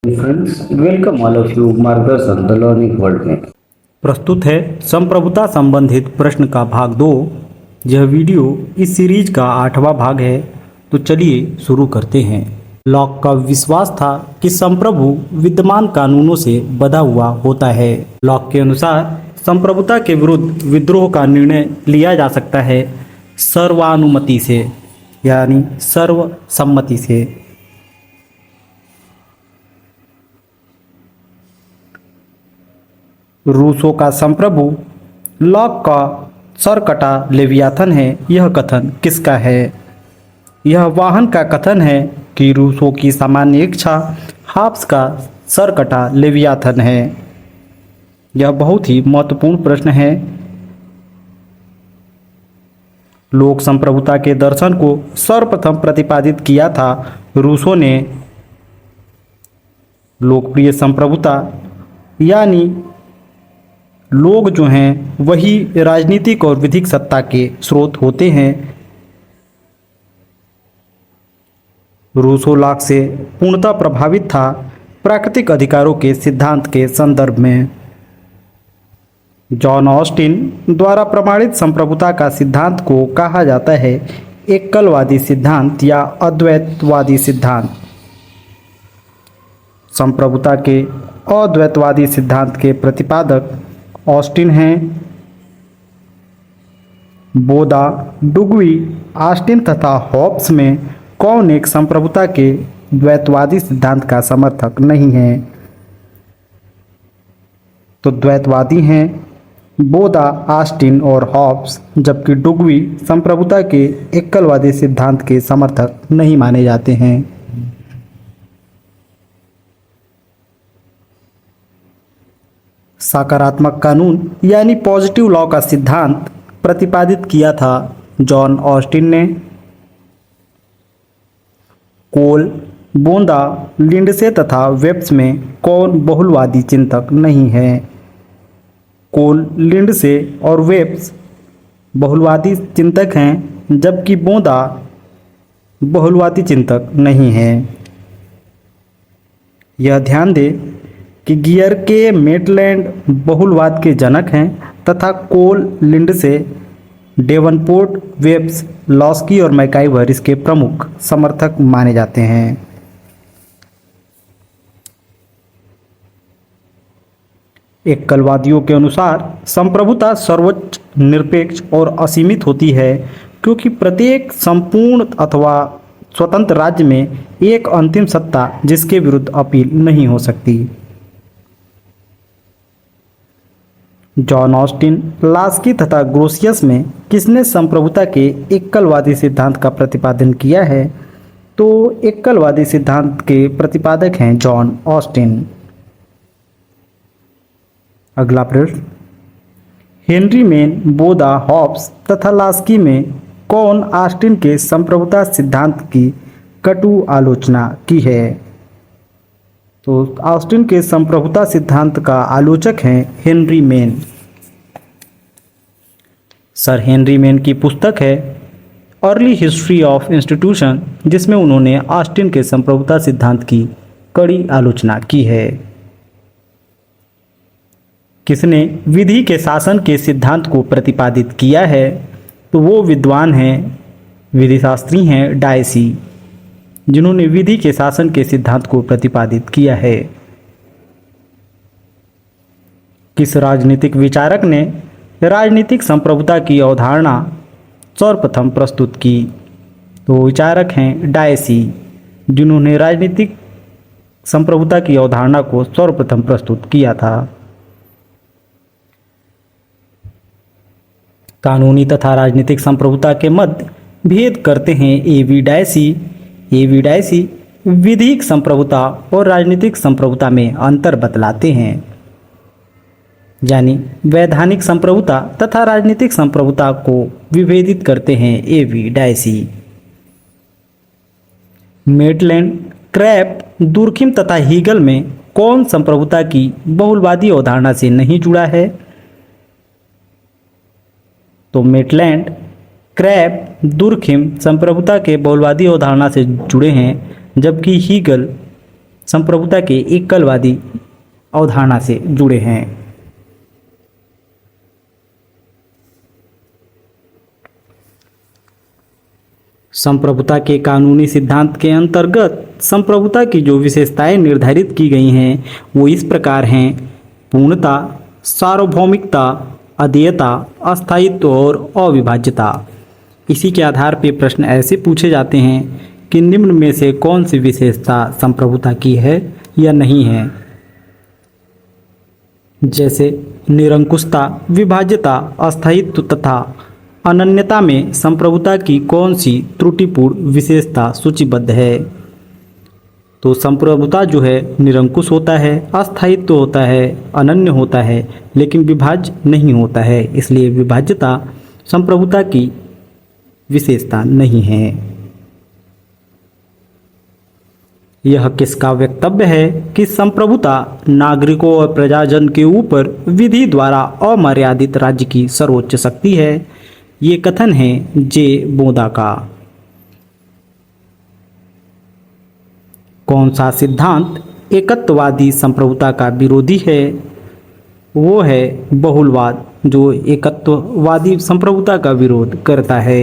Friends, welcome all of you मार्गदर्शन the learning world में। प्रस्तुत है संप्रभुता संबंधित प्रश्न का भाग 2। यह वीडियो इस सीरीज का 8वां भाग है। तो चलिए शुरू करते हैं। लॉक का विश्वास था कि संप्रभु विद्यमान कानूनों से बंधा हुआ होता है। लॉक के अनुसार संप्रभुता के विरुद्ध विद्रोह का निर्णय लिया जा सकता है सर्वानुमति से, यानी सर्वसम्मति से। रूसों का संप्रभु लॉक का सरकटा लेवियाथन है। यह कथन किसका है? यह वाहन का कथन है कि रूसों की सामान्य इच्छा हाब्स का सरकटा लेवियाथन है। यह बहुत ही महत्वपूर्ण प्रश्न है। लोक संप्रभुता के दर्शन को सर्वप्रथम प्रतिपादित किया था रूसों ने। लोकप्रिय संप्रभुता यानी लोग जो हैं वही राजनीतिक और विधिक सत्ता के स्रोत होते हैं। रूसो लॉक से पूर्णतः प्रभावित था प्राकृतिक अधिकारों के सिद्धांत के संदर्भ में। जॉन ऑस्टिन द्वारा प्रमाणित संप्रभुता का सिद्धांत को कहा जाता है एकलवादी सिद्धांत या अद्वैतवादी सिद्धांत। संप्रभुता के अद्वैतवादी सिद्धांत के प्रतिपादक ऑस्टिन हैं। बोदा, डुगवी, ऑस्टिन तथा हॉब्स में कौन एक संप्रभुता के द्वैतवादी सिद्धांत का समर्थक नहीं है? तो द्वैतवादी हैं बोदा, ऑस्टिन और हॉब्स, जबकि डुगवी संप्रभुता के एकलवादी सिद्धांत के समर्थक नहीं माने जाते हैं। सकारात्मक कानून यानी पॉजिटिव लॉ का सिद्धांत प्रतिपादित किया था जॉन ऑस्टिन ने। कोल, बोंदा, लिंडसे तथा वेब्स में कौन बहुलवादी चिंतक नहीं है? कोल, लिंडसे और वेब्स बहुलवादी चिंतक हैं, जबकि बोंदा बहुलवादी चिंतक नहीं है। यह ध्यान दें कि गियर के मेटलैंड बहुलवाद के जनक हैं तथा कोल, लिंडसे, डेवनपोर्ट, वेब्स, लॉस्की और मैकाइवर इसके प्रमुख समर्थक माने जाते हैं। एकलवादियों के अनुसार संप्रभुता सर्वोच्च, निरपेक्ष और असीमित होती है, क्योंकि प्रत्येक संपूर्ण अथवा स्वतंत्र राज्य में एक अंतिम सत्ता जिसके विरुद्ध अपील नहीं हो सकती। जॉन ऑस्टिन, लास्की तथा ग्रोसियस में किसने संप्रभुता के एकलवादी सिद्धांत का प्रतिपादन किया है? तो एकलवादी सिद्धांत के प्रतिपादक हैं जॉन ऑस्टिन। अगला प्रश्न, हेनरी मेन, बोदा, हॉब्स तथा लास्की में कौन ऑस्टिन के संप्रभुता सिद्धांत की कटु आलोचना की है? तो ऑस्टिन के संप्रभुता सिद्धांत का आलोचक हैं Henry main. Sir Henry main की पुस्तक है अर्ली हिस्ट्री ऑफ इंस्टीट्यूशन, जिसमें उन्होंने ऑस्टिन के संप्रभुता सिद्धांत की कड़ी आलोचना की है। किसने विधि के शासन के सिद्धांत को प्रतिपादित किया है? तो वो विद्वान हैं, विधिशास्त्री हैं डायसी, जिन्होंने विधि के शासन के सिद्धांत को प्रतिपादित किया है। किस राजनीतिक विचारक ने राजनीतिक संप्रभुता की अवधारणा सर्वप्रथम प्रस्तुत की? तो विचारक हैं डायसी, जिन्होंने राजनीतिक संप्रभुता की अवधारणा को सर्वप्रथम प्रस्तुत किया था। कानूनी तथा राजनीतिक संप्रभुता के मध्य भेद करते हैं एवी डायसी। एवी डायसी विधिक संप्रभुता और राजनीतिक संप्रभुता में अंतर बतलाते हैं, यानी वैधानिक संप्रभुता तथा राजनीतिक संप्रभुता को विभेदित करते हैं एवी डायसी। मेटलैंड, क्रैप्ट, दुर्खिम तथा हीगल में कौन संप्रभुता की बहुलवादी अवधारणा से नहीं जुड़ा है? तो मेटलैंड, क्रैप्ट, दुर्खिम संप्रभुता के बहुलवादी अवधारणा से जुड़े हैं, जबकि हीगल संप्रभुता के एकलवादी अवधारणा से जुड़े हैं। संप्रभुता के कानूनी सिद्धांत के अंतर्गत संप्रभुता की जो विशेषताएं निर्धारित की गई हैं वो इस प्रकार हैं: पूर्णता, सार्वभौमिकता, अदेयता, अस्थायित्व और अविभाज्यता। इसी के आधार पर प्रश्न ऐसे पूछे जाते हैं कि निम्न में से कौन सी विशेषता संप्रभुता की है या नहीं है। जैसे निरंकुशता, विभाज्यता, अस्थायित्व तथा अनन्यता में संप्रभुता की कौन सी त्रुटिपूर्ण विशेषता सूचीबद्ध है। तो संप्रभुता जो है निरंकुश होता है, अस्थायित्व होता है, अनन्य होता है, लेकिन विभाज्य नहीं होता है, इसलिए विभाज्यता संप्रभुता की विशेषता नहीं है। यह किसका वक्तव्य है कि संप्रभुता नागरिकों और प्रजाजन के ऊपर विधि द्वारा अमर्यादित राज्य की सर्वोच्च शक्ति है। ये कथन है जे बोदा का। कौन सा सिद्धांत एकत्ववादी संप्रभुता का विरोधी है? वो है बहुलवाद, जो एकत्ववादी संप्रभुता का विरोध करता है।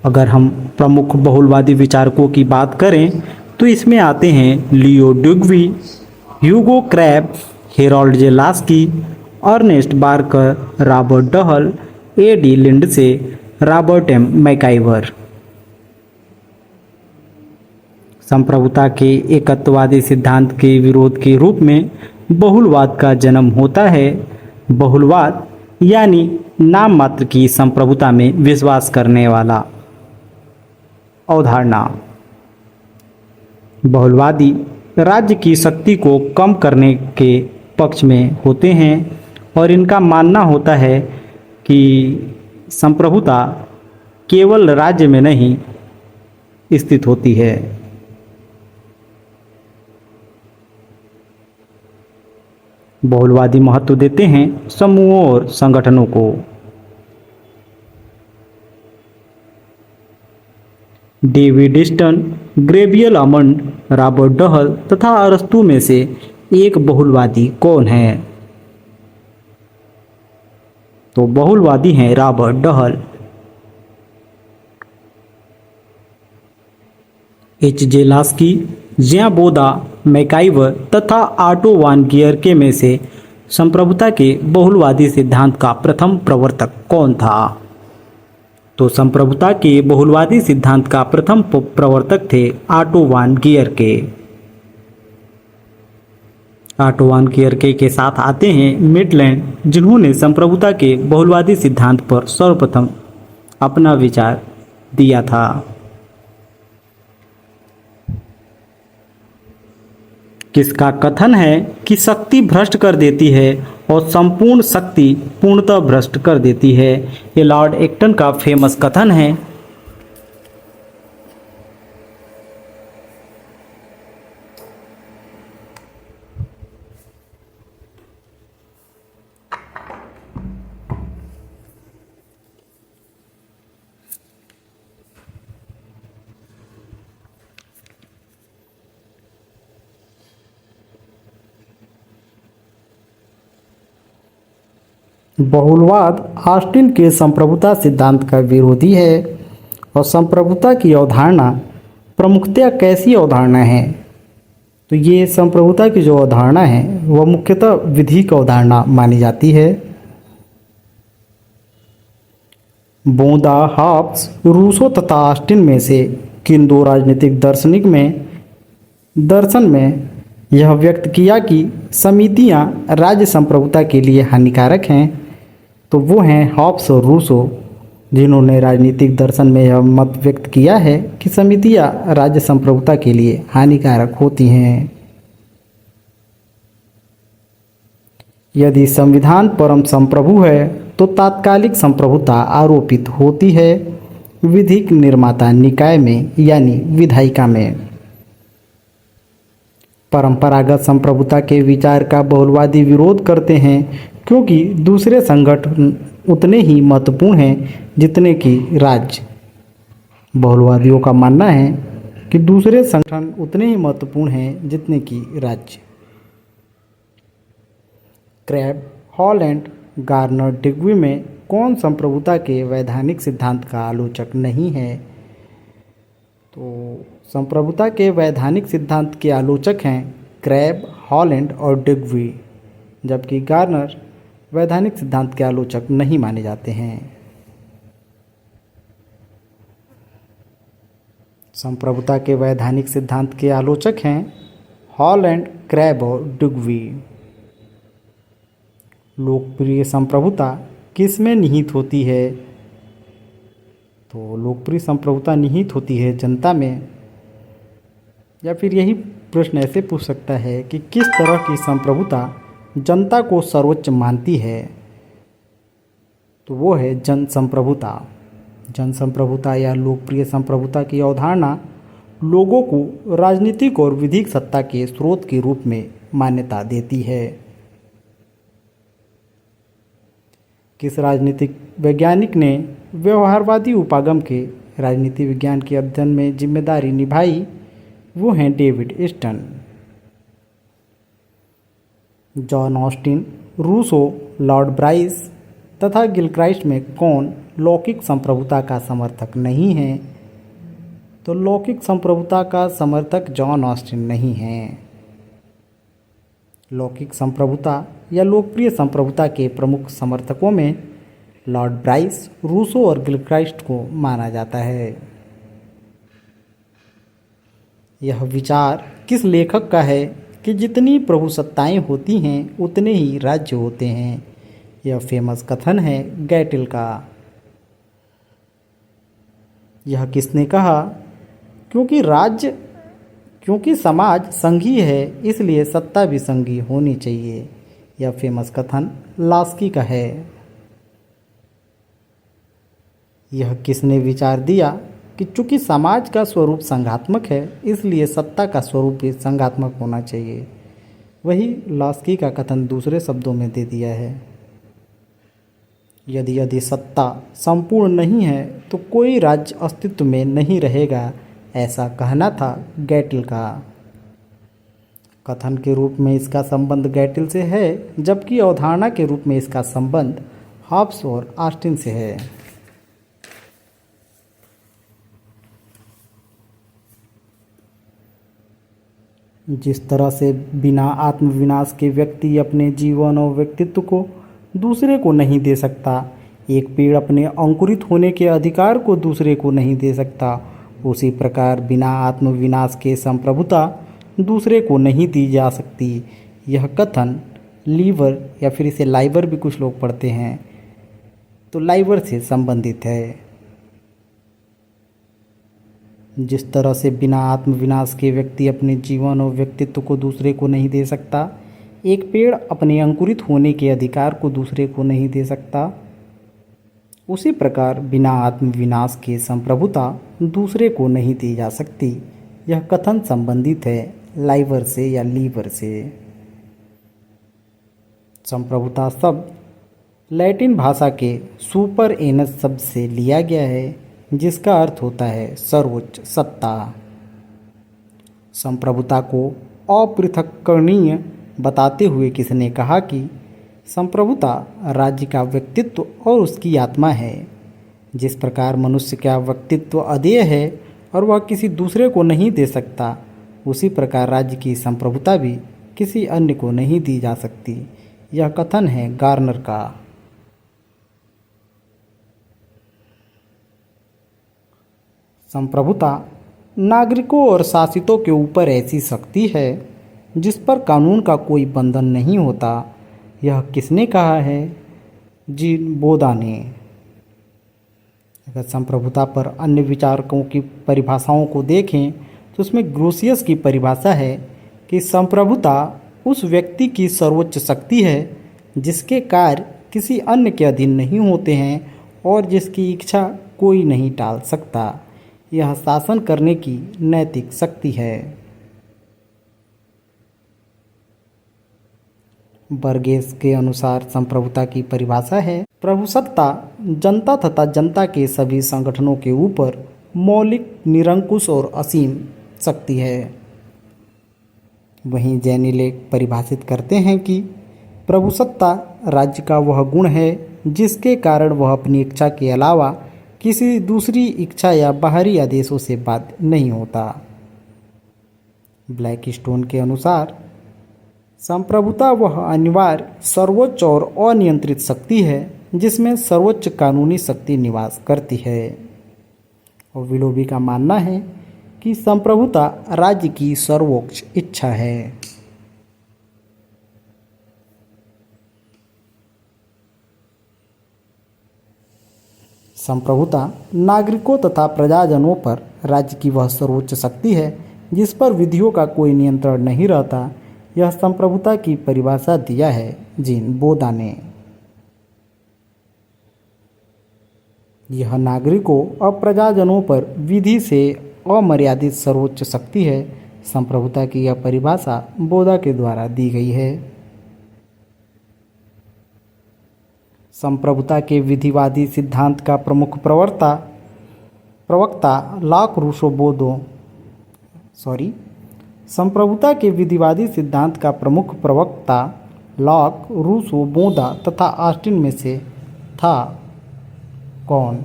अगर हम प्रमुख बहुलवादी विचारकों की बात करें तो इसमें आते हैं Leo Duguit, Hugo Krabbe, Harold J Laski, Ernest Barker, Robert Dahl, A D. Lindsay, Robert M. MacIver. संप्रभुता के एकत्ववादी सिद्धांत के विरोध के रूप में बहुलवाद का जन्म होता है। बहुलवाद यानी नाम मात्र की संप्रभुता में विश्वास करने वाला अवधारणा। बहुलवादी राज्य की शक्ति को कम करने के पक्ष में होते हैं और इनका मानना होता है कि संप्रभुता केवल राज्य में नहीं स्थित होती है। बहुलवादी महत्व देते हैं समूहों और संगठनों को। David Easton, Gabriel Almond, Robert Dahl तथा अरस्तु में से एक बहुलवादी कौन है? तो बहुलवादी हैं Robert Dahl. H J Laski, Jean Bodin, MacIver तथा ऑटो वान गियरके में से संप्रभुता के बहुलवादी सिद्धांत का प्रथम प्रवर्तक कौन था? तो संप्रभुता के बहुलवादी सिद्धांत का प्रथम प्रवर्तक थे ऑटो वान गियरके। ऑटो वान गियरके के साथ आते हैं मिडलैंड, जिन्होंने संप्रभुता के बहुलवादी सिद्धांत पर सर्वप्रथम अपना विचार दिया था। किसका कथन है कि शक्ति भ्रष्ट कर देती है और संपूर्ण शक्ति पूर्णतः भ्रष्ट कर देती है? ये लॉर्ड एक्टन का फेमस कथन है। बहुलवाद ऑस्टिन के संप्रभुता सिद्धांत का विरोधी है और संप्रभुता की अवधारणा प्रमुखतया कैसी अवधारणा है? तो ये संप्रभुता की जो अवधारणा है वह मुख्यतः विधिक अवधारणा मानी जाती है। बोदा, हॉब्स, रूसो तथा ऑस्टिन में से किन दो राजनीतिक दर्शन में यह व्यक्त किया कि समितियां राज्य संप्रभुता के लिए हानिकारक हैं? तो वो हैं हॉब्स और रूसो, जिन्होंने राजनीतिक दर्शन में यह मत व्यक्त किया है कि समितियां राज्य संप्रभुता के लिए हानिकारक होती हैं। यदि संविधान परम संप्रभु है तो तात्कालिक संप्रभुता आरोपित होती है विधिक निर्माता निकाय में यानी विधायिका में। परंपरागत संप्रभुता के विचार का बहुलवादी विरोध करते हैं क्योंकि दूसरे संगठन उतने ही महत्वपूर्ण हैं जितने कि राज्य। बहुलवादियों का मानना है कि दूसरे संगठन उतने ही महत्वपूर्ण हैं जितने कि राज्य। क्रैब, हॉल एंड गार्नर डिग्वी में कौन संप्रभुता के वैधानिक सिद्धांत का आलोचक नहीं है? तो संप्रभुता के वैधानिक सिद्धांत के आलोचक हैं क्रैब, हॉलैंड और डिग्वी, जबकि गार्नर वैधानिक सिद्धांत के आलोचक नहीं माने जाते हैं। संप्रभुता के वैधानिक सिद्धांत के आलोचक हैं हॉलैंड, क्रैब और डिग्वी। लोकप्रिय संप्रभुता किसमें निहित होती है? तो लोकप्रिय संप्रभुता निहित होती है जनता में। या फिर यही प्रश्न ऐसे पूछ सकता है कि किस तरह की संप्रभुता जनता को सर्वोच्च मानती है? तो वो है जन संप्रभुता। जन संप्रभुता या लोकप्रिय संप्रभुता की अवधारणा लोगों को राजनीतिक और विधिक सत्ता के स्रोत के रूप में मान्यता देती है। किस राजनीतिक वैज्ञानिक ने व्यवहारवादी उपागम के राजनीति विज्ञान के अध्ययन में जिम्मेदारी निभाई? वो हैं David Easton. John Austin, Rousseau, Lord Bryce तथा गिलक्राइस्ट में कौन लौकिक संप्रभुता का समर्थक नहीं है? तो लौकिक संप्रभुता का समर्थक जॉन ऑस्टिन नहीं है। लौकिक संप्रभुता या लोकप्रिय संप्रभुता के प्रमुख समर्थकों में लॉर्ड ब्राइस, रूसो और गिलक्राइस्ट को माना जाता है। यह विचार किस लेखक का है कि जितनी प्रभुसत्ताएं होती हैं उतने ही राज्य होते हैं? यह फेमस कथन है गैटिल का। यह किसने कहा? क्योंकि समाज संघीय है इसलिए सत्ता भी संघीय होनी चाहिए। यह फेमस कथन लास्की का है। यह किसने विचार दिया कि चूंकि समाज का स्वरूप संघात्मक है इसलिए सत्ता का स्वरूप भी संघात्मक होना चाहिए? वही लास्की का कथन दूसरे शब्दों में दे दिया है। यदि सत्ता संपूर्ण नहीं है तो कोई राज्य अस्तित्व में नहीं रहेगा, ऐसा कहना था गैटिल का। कथन के रूप में इसका संबंध गैटिल से है, जबकि अवधारणा के रूप में इसका संबंध हॉब्स और ऑस्टिन से है। जिस तरह से बिना आत्मविनाश के व्यक्ति अपने जीवन और व्यक्तित्व को दूसरे को नहीं दे सकता, एक पेड़ अपने अंकुरित होने के अधिकार को दूसरे को नहीं दे सकता, उसी प्रकार बिना आत्मविनाश के संप्रभुता दूसरे को नहीं दी जा सकती। यह कथन लीवर या फिर इसे लाइवर भी कुछ लोग पढ़ते हैं, तो लाइवर से संबंधित है। जिस तरह से बिना आत्मविनाश के व्यक्ति अपने जीवन और व्यक्तित्व को दूसरे को नहीं दे सकता, एक पेड़ अपने अंकुरित होने के अधिकार को दूसरे को नहीं दे सकता, उसी प्रकार बिना आत्मविनाश के संप्रभुता दूसरे को नहीं दी जा सकती। यह कथन संबंधित है लाइवर से या लीवर से। संप्रभुता शब्द लैटिन भाषा के सुपर एनस शब्द से लिया गया है, जिसका अर्थ होता है सर्वोच्च सत्ता। संप्रभुता को अपृथक्करणीय बताते हुए किसने कहा कि संप्रभुता राज्य का व्यक्तित्व और उसकी आत्मा है? जिस प्रकार मनुष्य का व्यक्तित्व अदेय है और वह किसी दूसरे को नहीं दे सकता, उसी प्रकार राज्य की संप्रभुता भी किसी अन्य को नहीं दी जा सकती। यह कथन है गार्नर का। संप्रभुता नागरिकों और शासितों के ऊपर ऐसी शक्ति है जिस पर कानून का कोई बंधन नहीं होता। यह किसने कहा है? जीन बोदा ने। अगर संप्रभुता पर अन्य विचारकों की परिभाषाओं को देखें तो उसमें ग्रोसियस की परिभाषा है कि संप्रभुता उस व्यक्ति की सर्वोच्च शक्ति है जिसके कार्य किसी अन्य के अधीन नहीं होते हैं और जिसकी इच्छा कोई नहीं टाल सकता। यह शासन करने की नैतिक शक्ति है। बर्गेस के अनुसार संप्रभुता की परिभाषा है प्रभुसत्ता जनता तथा जनता के सभी संगठनों के ऊपर मौलिक, निरंकुश और असीम सकती है। वहीं जैनी लेख परिभाषित करते हैं कि प्रभुसत्ता राज्य का वह गुण है जिसके कारण वह अपनी इच्छा के अलावा किसी दूसरी इच्छा या बाहरी आदेशों से बाध्य नहीं होता। ब्लैकस्टोन के अनुसार संप्रभुता वह अनिवार्य सर्वोच्च और अनियंत्रित शक्ति है जिसमें सर्वोच्च कानूनी शक्ति निवास करती है। और विलोबी का मानना है कि संप्रभुता राज्य की सर्वोच्च इच्छा है। संप्रभुता नागरिकों तथा प्रजाजनों पर राज्य की वह सर्वोच्च शक्ति है जिस पर विधियों का कोई नियंत्रण नहीं रहता। यह संप्रभुता की परिभाषा दिया है जीन बोधा ने। यह नागरिकों और प्रजाजनों पर विधि से अमर्यादित सर्वोच्च शक्ति है। संप्रभुता की यह परिभाषा बोधा के द्वारा दी गई है। संप्रभुता के विधिवादी सिद्धांत का प्रमुख प्रवक्ता संप्रभुता के विधिवादी सिद्धांत का प्रमुख प्रवक्ता लॉक, रूसो, बोधा तथा ऑस्टिन में से था कौन?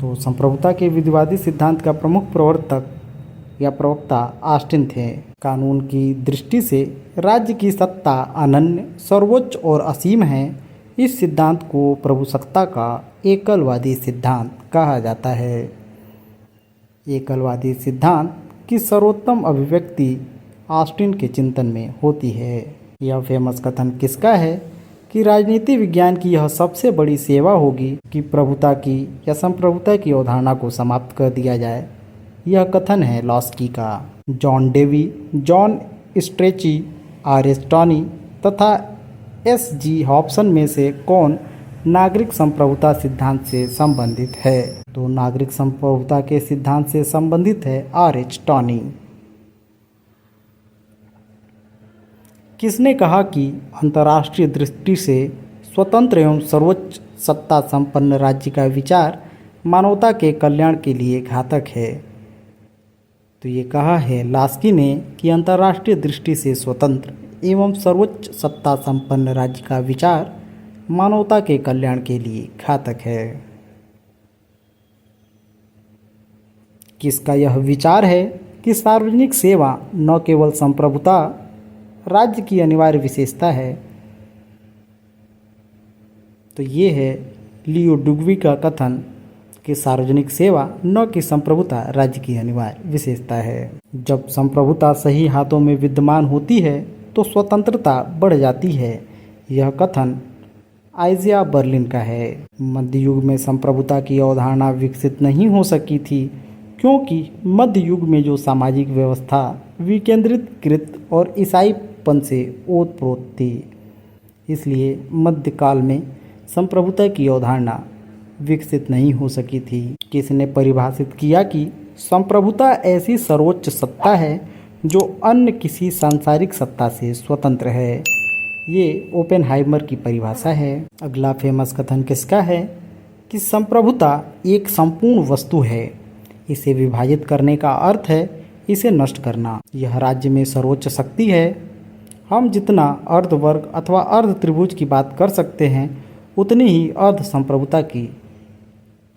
तो संप्रभुता के विधिवादी सिद्धांत का प्रमुख प्रवक्ता ऑस्टिन थे। कानून की दृष्टि से राज्य की सत्ता अनन्य, सर्वोच्च और असीम है। इस सिद्धांत को प्रभुसत्ता का एकलवादी सिद्धांत कहा जाता है। एकलवादी सिद्धांत की सर्वोत्तम अभिव्यक्ति ऑस्टिन के चिंतन में होती है। यह फेमस कथन किसका है कि राजनीति विज्ञान की यह सबसे बड़ी सेवा होगी कि प्रभुता की या संप्रभुता की अवधारणा को समाप्त कर दिया जाए। यह कथन है लॉस्की का। John Dewey, John Strachey, R S. Tawney तथा एस.जी. हॉब्सन में से कौन नागरिक संप्रभुता सिद्धांत से संबंधित है? तो नागरिक संप्रभुता के सिद्धांत से संबंधित है आर.एच. टॉनी। किसने कहा कि अंतर्राष्ट्रीय दृष्टि से स्वतंत्र एवं सर्वोच्च सत्ता संपन्न राज्य का विचार मानवता के कल्याण के लिए घातक है? तो ये कहा है लास्की ने कि अंतर्राष्ट्रीय दृष्टि से स्वतंत्र एवं सर्वोच्च सत्ता संपन्न राज्य का विचार मानवता के कल्याण के लिए घातक है। किसका यह विचार है कि सार्वजनिक सेवा न केवल संप्रभुता राज्य की अनिवार्य विशेषता है? तो ये है लियो डुग्वी का कथन कि सार्वजनिक सेवा न कि संप्रभुता राज्य की अनिवार्य विशेषता है। जब संप्रभुता सही हाथों में विद्यमान होती है तो स्वतंत्रता बढ़ जाती है। यह कथन आइजिया बर्लिन का है। मध्य युग में संप्रभुता की अवधारणा विकसित नहीं हो सकी थी क्योंकि मध्य युग में जो सामाजिक व्यवस्था विकेंद्रीकृत और ईसाईपन से ओतप्रोत थी, इसलिए मध्यकाल में संप्रभुता की अवधारणा विकसित नहीं हो सकी थी। किसने परिभाषित किया कि संप्रभुता ऐसी सर्वोच्च सत्ता है जो अन्य किसी सांसारिक सत्ता से स्वतंत्र है? ये ओपेनहाइमर की परिभाषा है। अगला फेमस कथन किसका है कि संप्रभुता एक संपूर्ण वस्तु है। इसे विभाजित करने का अर्थ है इसे नष्ट करना। यह राज्य में सर्वोच्च शक्ति है। हम जितना अर्धवर्ग अथवा अर्ध त्रिभुज की बात कर सकते हैं उतनी ही अर्ध संप्रभुता की।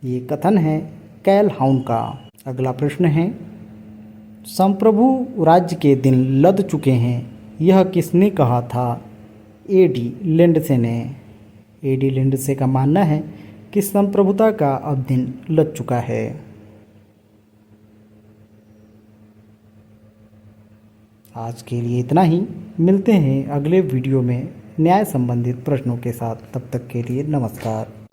ये कथन है कैल हाउन का। अगला प्रश्न है संप्रभु राज्य के दिन लद चुके हैं, यह किसने कहा था? ए.डी. लिंडसे ने। ए.डी. लिंडसे का मानना है कि संप्रभुता का अब दिन लद चुका है। आज के लिए इतना ही। मिलते हैं अगले वीडियो में न्याय संबंधित प्रश्नों के साथ। तब तक के लिए नमस्कार।